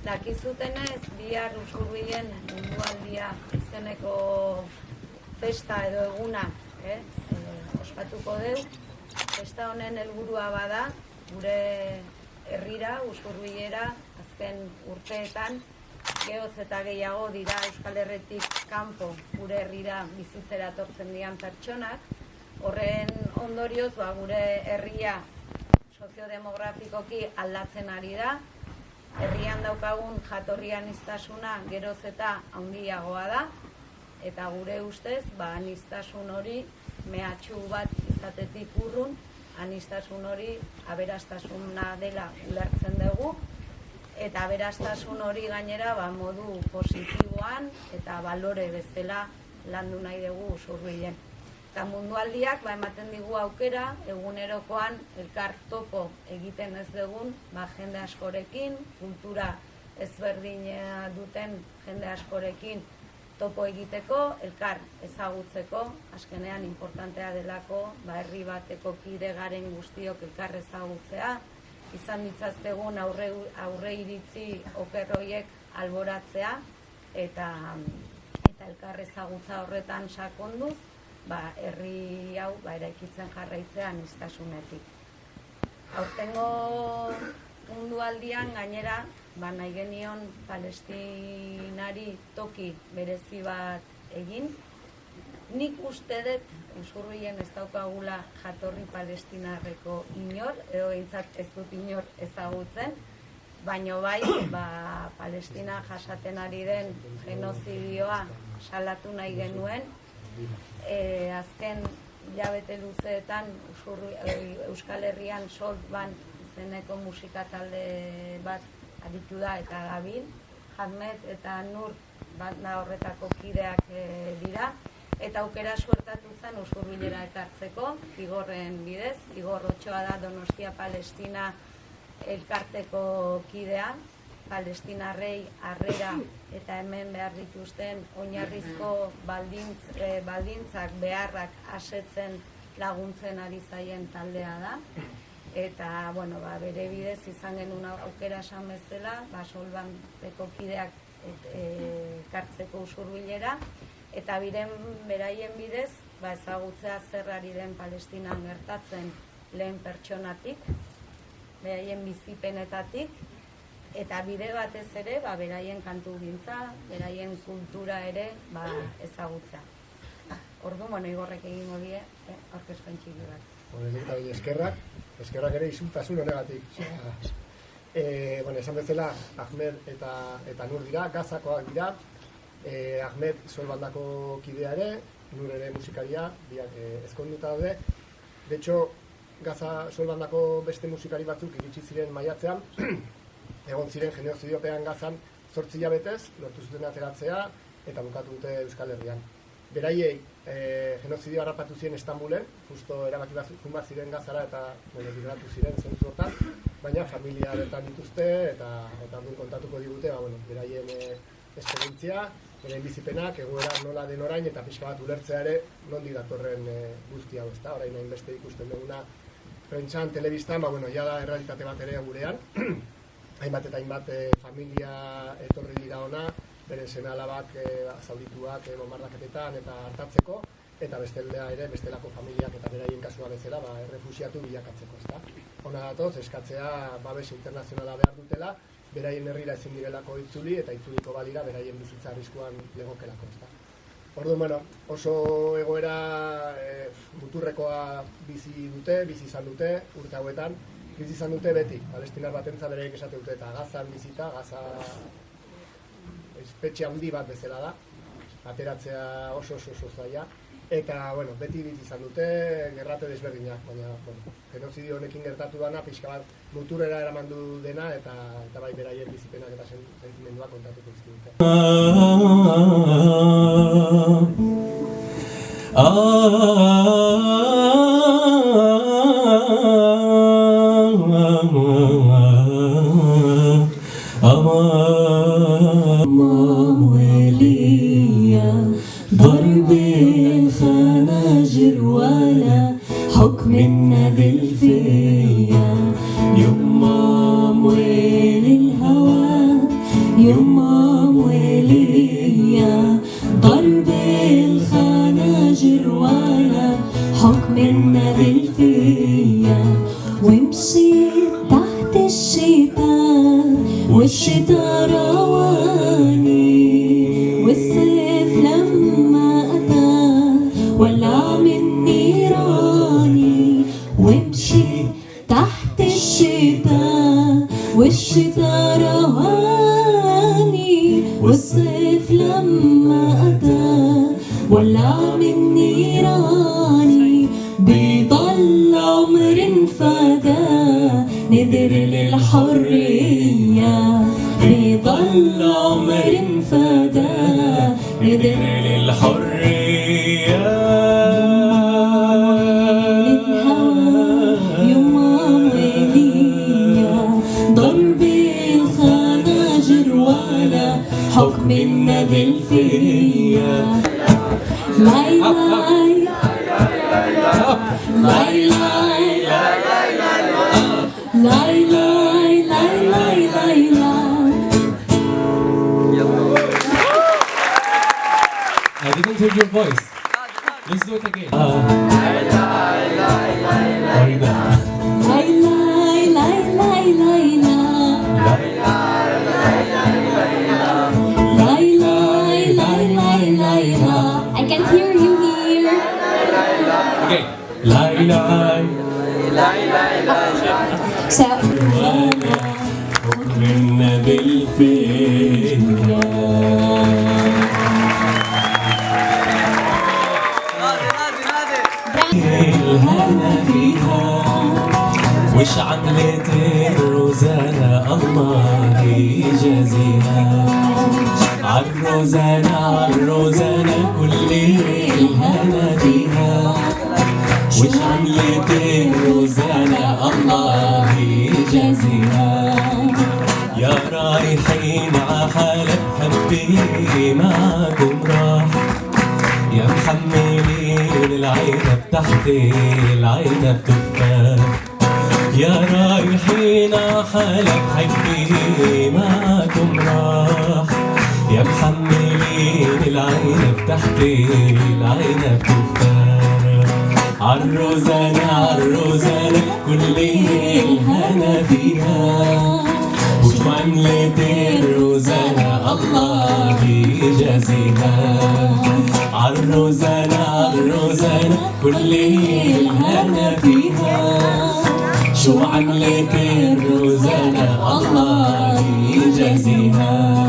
Dakizutenez, bihar Usurbilen mundualdia izeneko festa edo eguna ospatuko deu. Festa honen helburua bada, gure herrira, Usurbilera, azken urteetan, gehoz eta gehiago dira Euskal Herritik kanpo gure herrira bizitzera etortzen diren pertsonak. Horren ondorioz, gure herria soziodemografikoki aldatzen ari da. Herrian daukagun jatorri aniztasuna geroz eta handiagoa da, eta gure ustez, aniztasun hori mehatxu bat izatetik urrun, aniztasun hori aberastasuna dela ulertzen dugu, eta aberastasun hori gainera modu positiboan eta balore bezala landu nahi dugu Usurbilen. Eta mundualdiak ematen digu aukera, egunerokoan elkar topo egiten ez dugun, jende askorekin, kultura ezberdina duten jende askorekin topo egiteko, elkar ezagutzeko, azkenean importantea delako, herri bateko kide garen guztiok elkar ezagutzea, izan ditzaztegun aurre iritzi okerroiek alboratzea, eta elkar ezagutza horretan sakonduz, herri hau eraikitzen jarraitzea aniztasunetik. Aurtengo mundualdian gainera, nahi genion Palestinari toki berezi bat egin. Nik uste dut, Usurbilen ez daukagula jatorri palestinarreko inor, edo behintzat ez dut inor ezagutzen, baino bai, Palestina jasaten ari den genozidioa salatu nahi genuen. Azken hilabete luzeetan Euskal Herrian Solt Band izeneko musika talde bat aritu da eta gabil. Ahmed eta Nur banda horretako kideak dira, eta aukera suertatu zen Usurbilera ekartzeko, Igorren bidez. Igor Otxoa da Donostia Palestina elkarteko kidea, palestinarrei harrera eta hemen behar dituzten oinarrizko baldintzak beharrak asetzen laguntzen ari zaien taldea da. Eta, bere bidez izan genuen aukera esan bezala, Solbanteko kideak kartzeko Usurbilera, eta beraien bidez, ezagutzea zer ari den Palestinan gertatzen lehen pertsonatik, beraien bizipenetatik, eta bide batez ere, beraien kantu gintza, beraien kultura ere ezagutzea. Orduan, Igorrek egingo die, aurkezpen txiki bat. Eskerrak ere isultasun honegatik. Esan bezala, Ahmed eta Nur dira, Gazakoak dira. Ahmed Solbandako kidea ere, Nur ere musikaria, biak ezkonduta daude. De hecho, Gaza Solbandako beste musikari batzuk iritsi ziren maiatzean, egon ziren genozidiopean Gazan 8 hilabetez, lortu zuten ateratzea eta bukatu dute Euskal Herrian. Beraiei genozidio harrapatu ziren Istanbulen, justo erabaki bat ziren Gazara eta liberatu ziren zentzu hortan, baina familia bertan dituzte eta duen kontatuko digute, beraien esperientzia, beraien bizipenak, egoera nola den orain eta pixka bat ulertzea ere nondik datorren guzti hau, ezta? Orain hainbeste ikusten duguna prentsan, telebistan, jada errealitate bat ere gurean. Hainbat eta hainbat familia etorri dira ona, bere seme-alabak zaurituak bonbardaketetan eta hartatzeko, eta bestelako familiak eta beraien kasua bezala errefuxiatu bilakatzeko, ezta? Hona datoz, eskatzea babes internazionala behar dutela, beraien herrira ezin direlako itzuli eta itzuliko balira beraien bizitza arriskuan legokelako, ezta? Orduan, oso egoera muturrekoa bizi izan dute urte hauetan, bizi izan dute beti, palestinar batentza bereik esate dute, eta Gazan bizita, Gaza espetxe handi bat bezala da, ateratzea oso zaila, eta beti bizi izan dute, gerrate desberdinak, baina genozidio honekin gertatu dana, pixka bat muturrera eramandu dena, eta bai beraien bizipenak eta sentimenduak kontatuko izkidute. ضرب الخناجر ولا حكم النبي فيا يما مويل الهوى يما وليا ضرب الخناجر ولا حكم النبي فيا ومشيت تحت الشتاء والشتاء رواني والصيف لما أتى ولع من نيراني ومشيت تحت الشتاء والشتاء رواني والصيف لما أتى ولع من نيراني بيضل عمر فدا نذر للحرية بيضل عمر فدا نذر للحرية يما وليا ضرب الخناجر ولا حكم النبي فيا لاي لاي لاي لاي لاي لاي لاي لاي لاي I didn't hear your voice. Let's do it again. Marina. لاي لاي لاي لاي لاي لاي لاي لاي I can't hear you here. Okay. Lie, lie. So حكم النبي فيا. الهنا فيها وش عملت الروزانة الله يجازيها عالروزانة عالروزانة كل الهنا فيها وش عملت الروزانة الله يجازيها يا رايحين عحلب حبي معكم راح يا محملين العنب تحت العنب تفاح يا رايحين حلب حبي معكم راح يا محملين العنب تحت العنب تفاح عالروزانة عالروزانة كل الهنا فيها وش عملت الروزانة الله يجازيها عالروزانة عالروزانة كل الهنا فيها شو عملت الروزانة الله يجازيها